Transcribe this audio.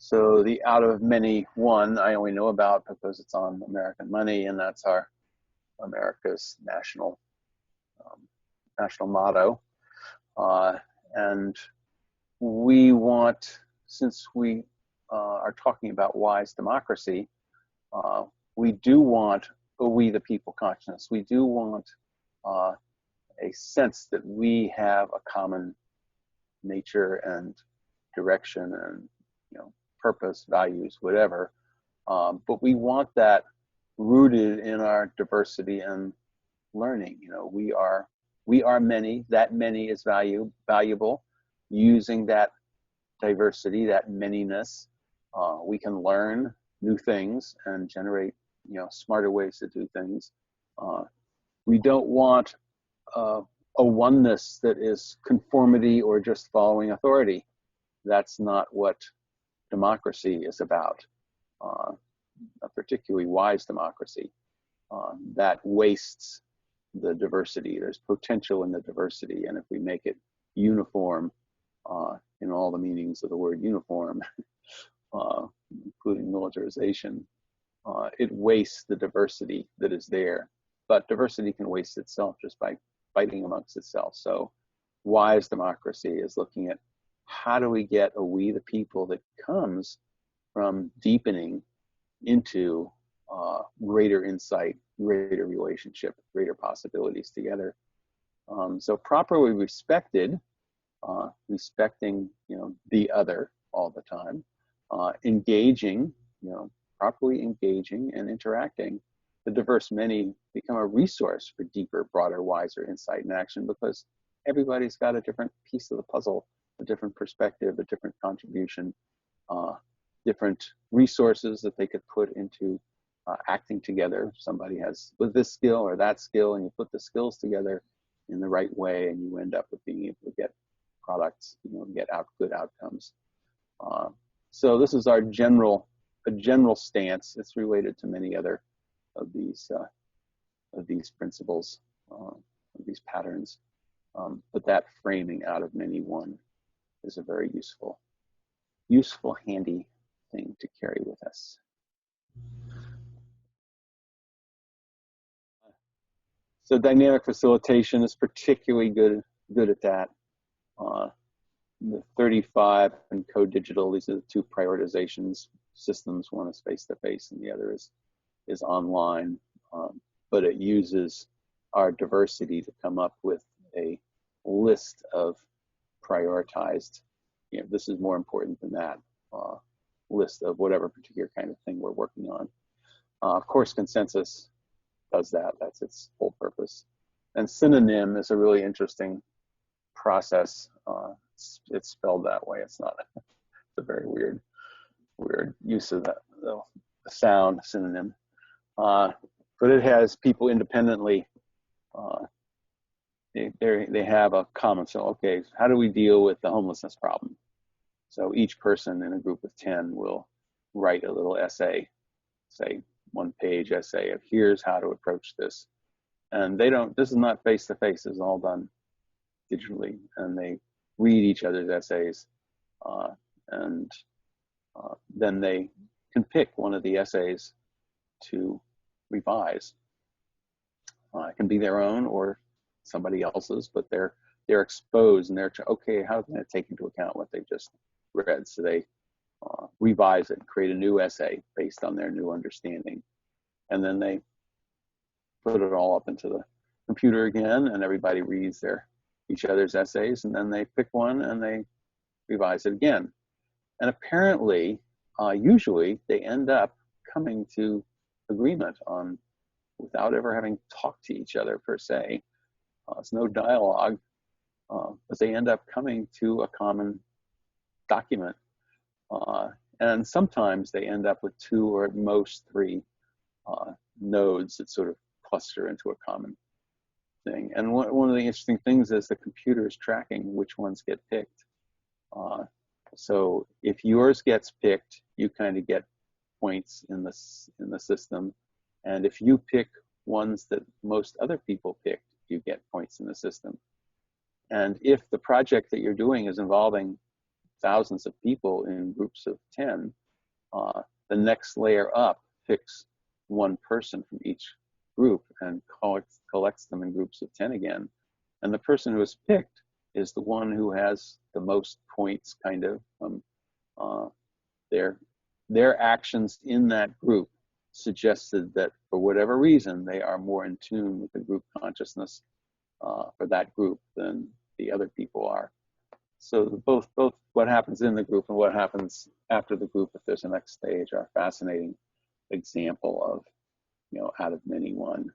So the out of many one I only know about because it's on American money, and that's our America's um, national motto. And we want, since we are talking about wise democracy, we do want a we the people consciousness. We do want a sense that we have a common nature and direction and purpose, values, whatever. But we want that rooted in our diversity and learning. We are many. That many is valuable. Using that diversity, that manyness, we can learn new things and generate smarter ways to do things. We don't want a oneness that is conformity or just following authority. That's not what democracy is about, a particularly wise democracy. That wastes the diversity. There's potential in the diversity, and if we make it uniform, in all the meanings of the word uniform, including militarization, it wastes the diversity that is there. But diversity can waste itself just by fighting amongst itself. So wise democracy is looking at how do we get a we the people that comes from deepening into greater insight, greater relationship, greater possibilities together. So properly respected, respecting the other all the time, engaging, properly engaging and interacting. The diverse many become a resource for deeper, broader, wiser insight and action, because everybody's got a different piece of the puzzle, a different perspective, a different contribution, different resources that they could put into acting together. Somebody has with this skill or that skill, and you put the skills together in the right way, and you end up with being able to get products, get out good outcomes. So this is our general stance. It's related to many other of these principles, of these patterns. But that framing out of many one is a very useful, handy thing to carry with us. So dynamic facilitation is particularly good at that. The 35 and co-digital, these are the two prioritizations systems. One is face-to-face and the other is online. But it uses our diversity to come up with a list of prioritized, this is more important than that, list of whatever particular kind of thing we're working on. Of course, consensus does that. That's its whole purpose. And synonym is a really interesting process. It's spelled that way. It's not. It's a very weird use of the sound synonym. But it has people independently. They have a common. So okay, how do we deal with the homelessness problem? So each person in a group of 10 will write a little essay, say 1-page essay of here's how to approach this. And this is not face-to-face, it's all done digitally. And they read each other's essays. And then they can pick one of the essays to revise. It can be their own or somebody else's, but they're exposed and they're, okay, how can I take into account what they just read? So they revise it, create a new essay based on their new understanding. And then they put it all up into the computer again, and everybody reads each other's essays, and then they pick one and they revise it again. And apparently, usually they end up coming to agreement on, without ever having talked to each other per se. It's no dialogue, but they end up coming to a common document. And sometimes they end up with 2 or at most 3 nodes that sort of cluster into a common thing. And one of the interesting things is the computer is tracking which ones get picked. So if yours gets picked, you kind of get points in the system. And if you pick ones that most other people picked, you get points in the system. And if the project that you're doing is involving thousands of people in groups of 10, the next layer up picks one person from each group and collects them in groups of 10 again. And the person who is picked is the one who has the most points, kind of, their actions in that group suggested that for whatever reason, they are more in tune with the group consciousness for that group than the other people are. So both what happens in the group and what happens after the group, if there's a next stage, are a fascinating example of, out of many one.